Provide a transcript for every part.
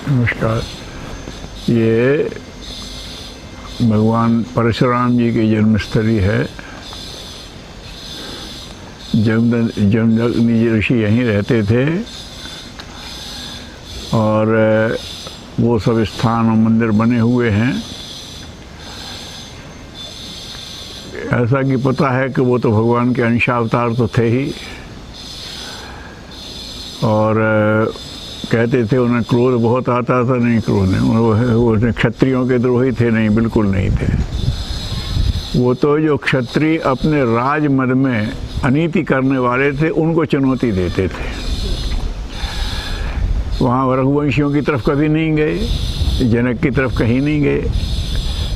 नमस्कार। ये भगवान परशुराम जी की जन्मस्थली है। जमदग्नि ऋषि यहीं रहते थे और वो सब स्थान और मंदिर बने हुए हैं। ऐसा कि पता है कि वो तो भगवान के अंशावतार तो थे ही, और कहते थे उन्हें क्रोध बहुत आता था। नहीं, क्रोध नहीं, वो क्षत्रियों के द्रोही थे, नहीं, बिल्कुल नहीं थे। वो तो जो क्षत्रिय अपने राजमद में अनीति करने वाले थे उनको चुनौती देते थे। वहाँ रघुवंशियों की तरफ कभी नहीं गए, जनक की तरफ कहीं नहीं गए।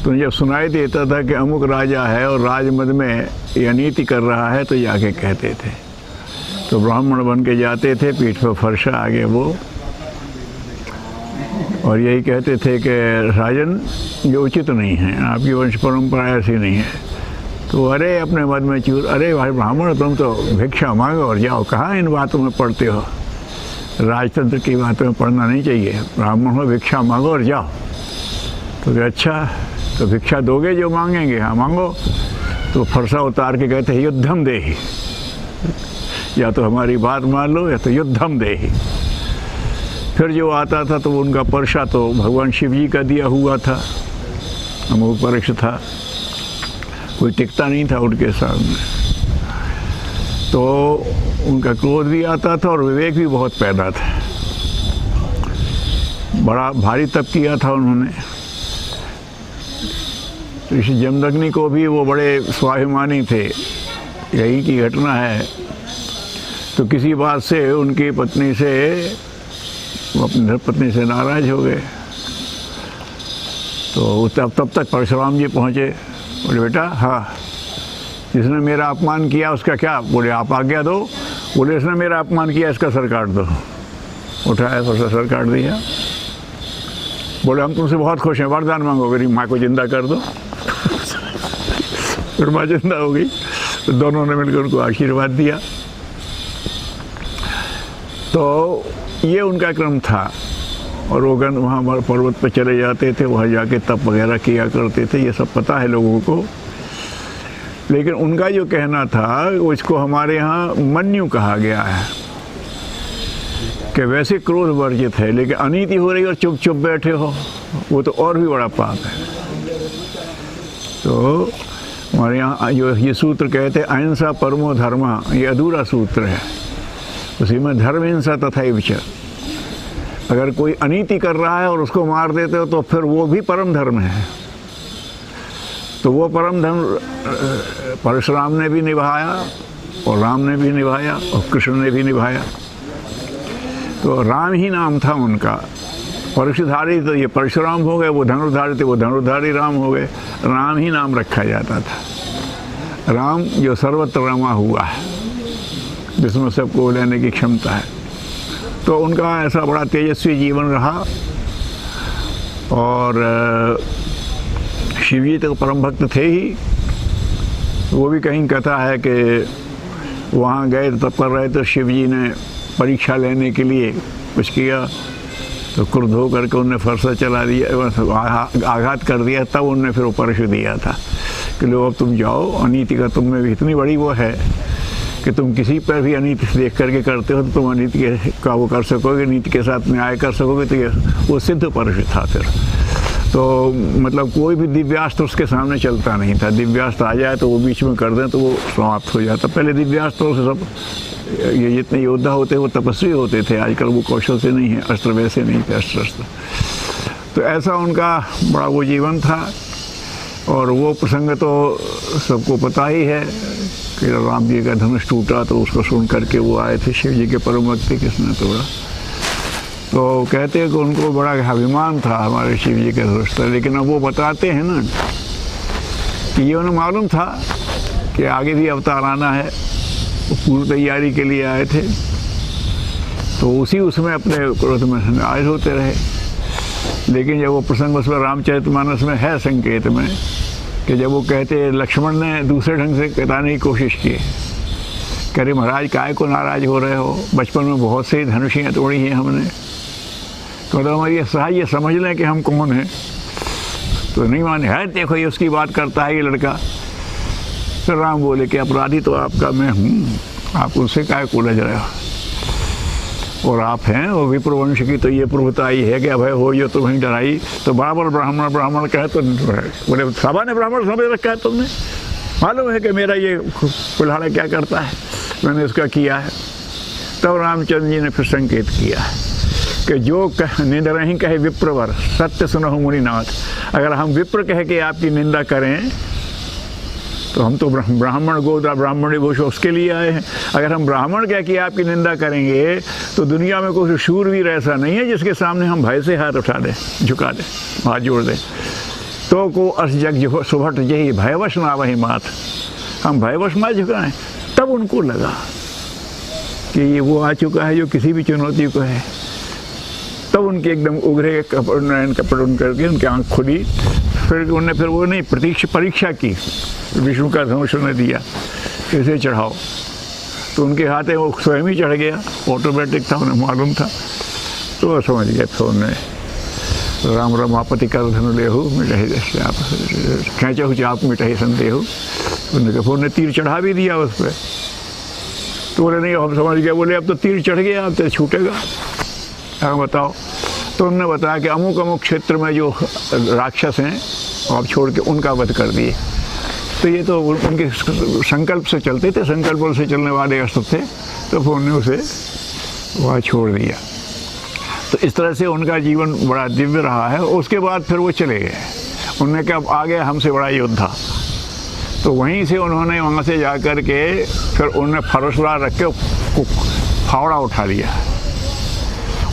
तो जब सुनाई देता था कि अमुक राजा है और राजमद में ये अनीति कर रहा है तो जाके कहते थे। तो ब्राह्मण बन के जाते थे, पीठ पर फरसा आगे वो, और यही कहते थे कि राजन ये उचित नहीं है, आपकी वंश परंपरा ऐसी नहीं है। तो अरे अपने मद में चूर, अरे भाई ब्राह्मण तुम तो भिक्षा मांगो और जाओ, कहाँ इन बातों में पढ़ते हो, राजतंत्र की बातों में पढ़ना नहीं चाहिए, ब्राह्मण हो भिक्षा मांगो और जाओ। तो अच्छा, तो भिक्षा दोगे जो मांगेंगे? हाँ मांगो। तो फरसा उतार के कहते हैं युद्धम देहि, या तो हमारी बात मान लो या तो युद्धम देहि। फिर जो आता था तो उनका परसा तो भगवान शिव जी का दिया हुआ था, अमोघ परीक्ष था, कोई टिकता नहीं था उनके सामने। तो उनका क्रोध भी आता था और विवेक भी बहुत पैदा था। बड़ा भारी तप किया था उन्होंने। ऋषि जमदग्नि को भी वो बड़े स्वाभिमानी थे। यही की घटना है। तो किसी बात से उनकी पत्नी से, वो अपनी धर्मपत्नी से नाराज हो गए। तो तब तक परशुराम जी पहुँचे। बोले बेटा, हाँ, जिसने मेरा अपमान किया उसका क्या? बोले आप आज्ञा दो। बोले इसने मेरा अपमान किया, इसका सर काट दो। उठाया, उसका सर काट दिया। बोले हम तुमसे बहुत खुश हैं, वरदान मांगो, मेरी माँ को जिंदा कर दो। फिर माँ जिंदा हो गई। तो दोनों ने मिलकर उनको आशीर्वाद दिया। तो ये उनका क्रम था। और वो गण वहाँ पर्वत पर चले जाते थे, वहाँ जाके तप वगैरह किया करते थे। ये सब पता है लोगों को। लेकिन उनका जो कहना था उसको हमारे यहाँ मन्यु कहा गया है कि वैसे क्रोध वर्जित है, लेकिन अनीति हो रही और चुप चुप बैठे हो, वो तो और भी बड़ा पाप है। तो हमारे यहाँ जो ये सूत्र कहते हैं अहिंसा परमो धर्म, ये अधूरा सूत्र है। उसी में धर्म हिंसा तथा विचार, अगर कोई अनीति कर रहा है और उसको मार देते हो तो फिर वो भी परम धर्म है। तो वो परम धर्म परशुराम ने भी निभाया और राम ने भी निभाया और कृष्ण ने भी निभाया। तो राम ही नाम था उनका। परशुधारी तो ये परशुराम हो गए, वो धनुर्धारी थे, वो धनुर्धारी राम हो गए। राम ही नाम रखा जाता था। राम जो सर्वत्र रमा हुआ है, जिसमें सबको लेने की क्षमता है। तो उनका ऐसा बड़ा तेजस्वी जीवन रहा। और शिव जी तो परम भक्त थे ही। वो भी कहीं कथा है कि वहाँ गए तब कर रहे तो शिव जी ने परीक्षा लेने के लिए कुछ किया, तो क्रुद्ध होकर के उनने फरसा चला दिया, आघात कर दिया। तब उनने फिर वो परशु दिया था कि लो अब तुम जाओ, अनीति का तुम में भी इतनी बड़ी वो है कि तुम किसी पर भी अनीति देख करके करते हो तो तुम अनीति का वो कर सकोगे, नीति के साथ न्याय कर सकोगे। तो ये वो सिद्ध परशु था फिर। तो मतलब कोई भी दिव्यास्त्र उसके सामने चलता नहीं था। दिव्यास्त्र आ जाए तो वो बीच में कर दें तो वो समाप्त हो जाता। पहले दिव्यास्त्रों से सब ये जितने योद्धा होते वो तपस्वी होते थे। आजकल वो कौशल से नहीं है, अस्त्र वैसे नहीं थे, अस्त्र। तो ऐसा उनका बड़ा वो जीवन था। और वो प्रसंग तो सबको पता ही है कि राम जी का धनुष टूटा तो उसको सुन करके वो आए थे शिव जी के परम भक्त, किसने तोड़ा। तो कहते हैं कि उनको बड़ा अभिमान था हमारे शिव जी के धनुष पर। लेकिन अब वो बताते हैं ना कि ये उन्हें मालूम था कि आगे भी अवतार आना है, वो पूरी तैयारी के लिए आए थे। तो उसी उसमें अपने क्रोध में नाराज होते रहे। लेकिन जब वो प्रसंग उसमें रामचरितमानस में है संकेत में कि जब वो कहते लक्ष्मण ने दूसरे ढंग से बताने की कोशिश की, कह रहे महाराज काहे को नाराज हो रहे हो, बचपन में बहुत सी धनुषियाँ तोड़ी हैं हमने। तो मतलब हमारी सहाय समझ लें कि हम कौन हैं, तो नहीं माने। है देखो ये उसकी बात करता है ये लड़का। तो राम बोले कि अपराधी तो आपका मैं हूँ, आप उनसे काय को लज रहे हो, और आप हैं और विप्रवंश की तो ये प्रभुता आई है कि अभय हो जो तुम्हें डराई। तो बराबर ब्राह्मण ब्राह्मण कहे तो बोले सभा ने ब्राह्मण समझ रखा है तुमने, मालूम है कि मेरा ये कुल्हाड़ा क्या करता है, मैंने इसका किया है। तब रामचंद्र जी ने फिर संकेत किया कि जो निंदा नहीं कहे विप्रवर सत्य सुनहु मुनिनाथ। अगर हम विप्र कह के आपकी निंदा करें तो हम तो ब्राह्मण गोदा ब्राह्मण घोष उसके लिए आए हैं। अगर हम ब्राह्मण कह के आपकी निंदा करेंगे तो दुनिया में कोई शूरवीर ऐसा नहीं है जिसके सामने हम भय से हाथ उठा दें, झुका दें, हाथ जोड़ दें। तो को अस जग सुभट यही भयवश ना वही मात, हम भयवश ना झुकाएं। तब उनको लगा कि ये वो आ चुका है जो किसी भी चुनौती को है। तब उनके एकदम उगरे नयन कपड़ करके उनकी आँख खुली। फिर उन्होंने फिर वो नहीं परीक्षा की, विष्णु का धनुष ने दिया कैसे चढ़ाओ, तो उनके हाथ में वो स्वयं ही चढ़ गया, ऑटोमेटिक था, उन्हें मालूम था। तो वो समझ गए फिर उन्होंने राम रमापति कर धनु लेहु मिटहि जैसे आप खेचहु चाप मिटहि संदेहु। उन्होंने फिर उन्हें तीर चढ़ा भी दिया उस पर। तो बोले नहीं हम समझ गए, बोले अब तो तीर चढ़ गया, अब तो छूटेगा। हाँ बताओ। तो उन्होंने बताया कि अमुक अमुक क्षेत्र में जो राक्षस हैं आप छोड़ के उनका वध कर दिए। तो ये तो उनके संकल्प से चलते थे, संकल्प से चलने वाले अस्त्र थे, तो फिर उन्होंने उसे वहाँ छोड़ दिया। तो इस तरह से उनका जीवन बड़ा दिव्य रहा है। उसके बाद फिर वो चले गए, उन्होंने कहा अब आ गया हमसे बड़ा योद्धा। तो वहीं से उन्होंने वहाँ से जा कर के फिर उन्होंने फरसला रख के फावड़ा उठा लिया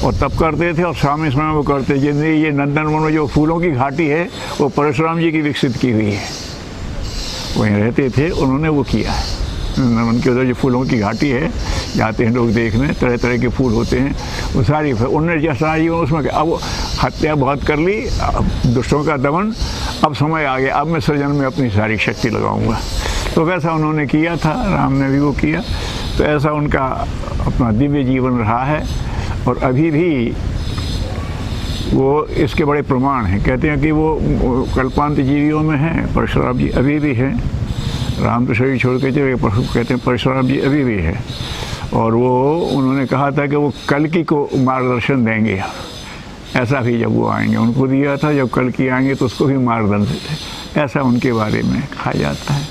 और तब करते थे। और शाम समय वो करते जिंदगी ये नंदनवन में जो फूलों की घाटी है वो परशुराम जी की विकसित की हुई है, वहीं रहते थे, उन्होंने वो किया है। नंदनवन के उधर जो फूलों की घाटी है जाते हैं लोग देखने, तरह तरह के फूल होते हैं, वो सारी उन्होंने जैसा जीवन उसमें अब हत्या बहुत कर ली, दुष्टों का दमन, अब समय आ गया, अब मैं सृजन में अपनी सारी शक्ति लगाऊंगा। तो वैसा उन्होंने किया था, राम ने भी वो किया। तो ऐसा उनका अपना दिव्य जीवन रहा है। और अभी भी वो इसके बड़े प्रमाण हैं। कहते हैं कि वो कल्पांत जीवियों में हैं, परशुराम जी अभी भी हैं। राम तो शरीर छोड़ के चले, कहते हैं परशुराम जी अभी भी है। और वो उन्होंने कहा था कि वो कल्कि को मार्गदर्शन देंगे, ऐसा भी जब वो आएंगे उनको दिया था, जब कल्कि आएंगे तो उसको भी मार्गदर्शन देते, ऐसा उनके बारे में कहा जाता है।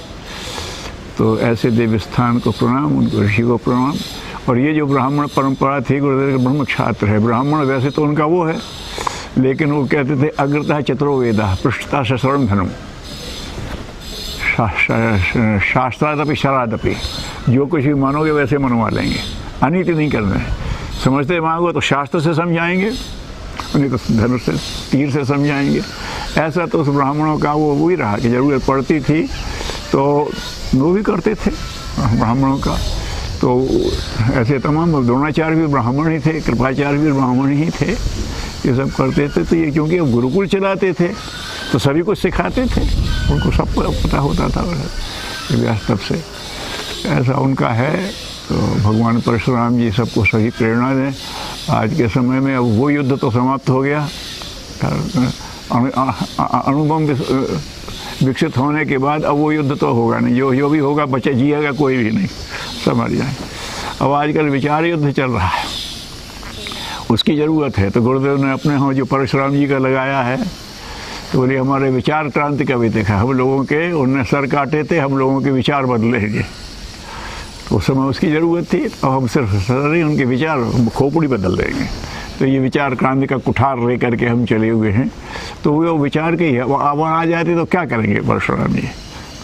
तो ऐसे देव स्थान को प्रणाम, उनको ऋषि को प्रणाम। और ये जो ब्राह्मण परंपरा थी, गुरुदेव के ब्रह्म छात्र है। ब्राह्मण वैसे तो उनका वो है, लेकिन वो कहते थे अग्रता चतुरो वेदा पृष्ठता शस्त्रम धनुम शास्त्रादपि शरादपि, जो कुछ भी मानोगे वैसे मनवा लेंगे, अनीति नहीं करना है। समझते मांगो तो शास्त्र से समझाएंगे, उन्हें तो धनुष से तीर से समझाएंगे। ऐसा तो उस ब्राह्मणों का वो वही रहा कि जरूरत पड़ती थी तो वो भी करते थे ब्राह्मणों का। तो ऐसे तमाम द्रोणाचार्य भी ब्राह्मण ही थे, कृपाचार्य भी ब्राह्मण ही थे, ये सब करते थे। तो ये क्योंकि गुरुकुल चलाते थे तो सभी कुछ सिखाते थे, उनको सब पता होता था व्यास तब से, ऐसा उनका है। तो भगवान परशुराम जी सबको सही प्रेरणा दें। आज के समय में अब वो युद्ध तो समाप्त हो गया, अणुबम विकसित होने के बाद अब वो युद्ध तो होगा नहीं, जो भी होगा बचे जिएगा कोई भी नहीं, समझ जाए। अब आजकल विचार युद्ध चल रहा है, उसकी ज़रूरत है। तो गुरुदेव ने अपने यहाँ जो परशुराम जी का लगाया है, तो बोले हमारे विचार क्रांति का भी देखा, हम लोगों के उनने सर काटे थे, हम लोगों के विचार बदलेंगे। तो उस समय उसकी ज़रूरत थी, अब हम सिर्फ सर ही उनके विचार खोपड़ी बदल देंगे। तो ये विचार क्रांति का कुठार ले करके हम चले हुए हैं। तो वो विचार के ही है, अब आ जाते तो क्या करेंगे परशुराम जी,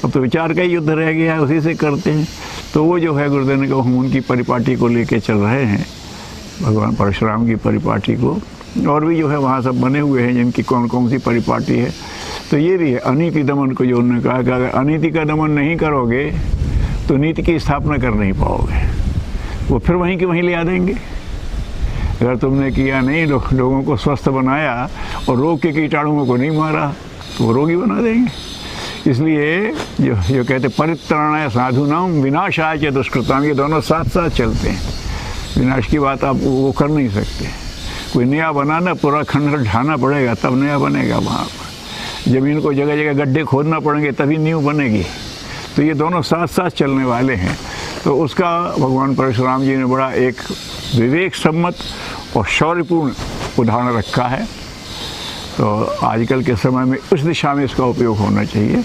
अब तो विचार का ही युद्ध रह गया है, उसी से करते हैं। तो वो जो है गुरुदेव ने कहा हम उनकी परिपाटी को लेके चल रहे हैं, भगवान परशुराम की परिपाटी को। और भी जो है वहाँ सब बने हुए हैं जिनकी कौन कौन सी परिपाटी है। तो ये भी है अनीति दमन को, जो उन्होंने कहा कि अगर अनीति का दमन नहीं करोगे तो नीति की स्थापना कर नहीं पाओगे, वो फिर वहीं के वहीं ले आ देंगे। अगर तुमने किया नहीं, लोगों को स्वस्थ बनाया और रोग के कीटाणुओं को नहीं मारा तो वो रोगी बना देंगे। इसलिए जो कहते परित्राणाय साधुनाम विनाशाय च दुष्कृताम, ये दोनों साथ साथ चलते हैं। विनाश की बात आप वो कर नहीं सकते। कोई नया बनाना, पूरा खंडर ढाना पड़ेगा तब नया बनेगा। वहाँ पर ज़मीन को जगह जगह गड्ढे खोदना पड़ेंगे तभी नींव बनेगी। तो ये दोनों साथ साथ चलने वाले हैं। तो उसका भगवान परशुराम जी ने बड़ा एक विवेक सम्मत और शौर्यपूर्ण उदाहरण रखा है। तो आजकल के समय में उस दिशा में इसका उपयोग होना चाहिए।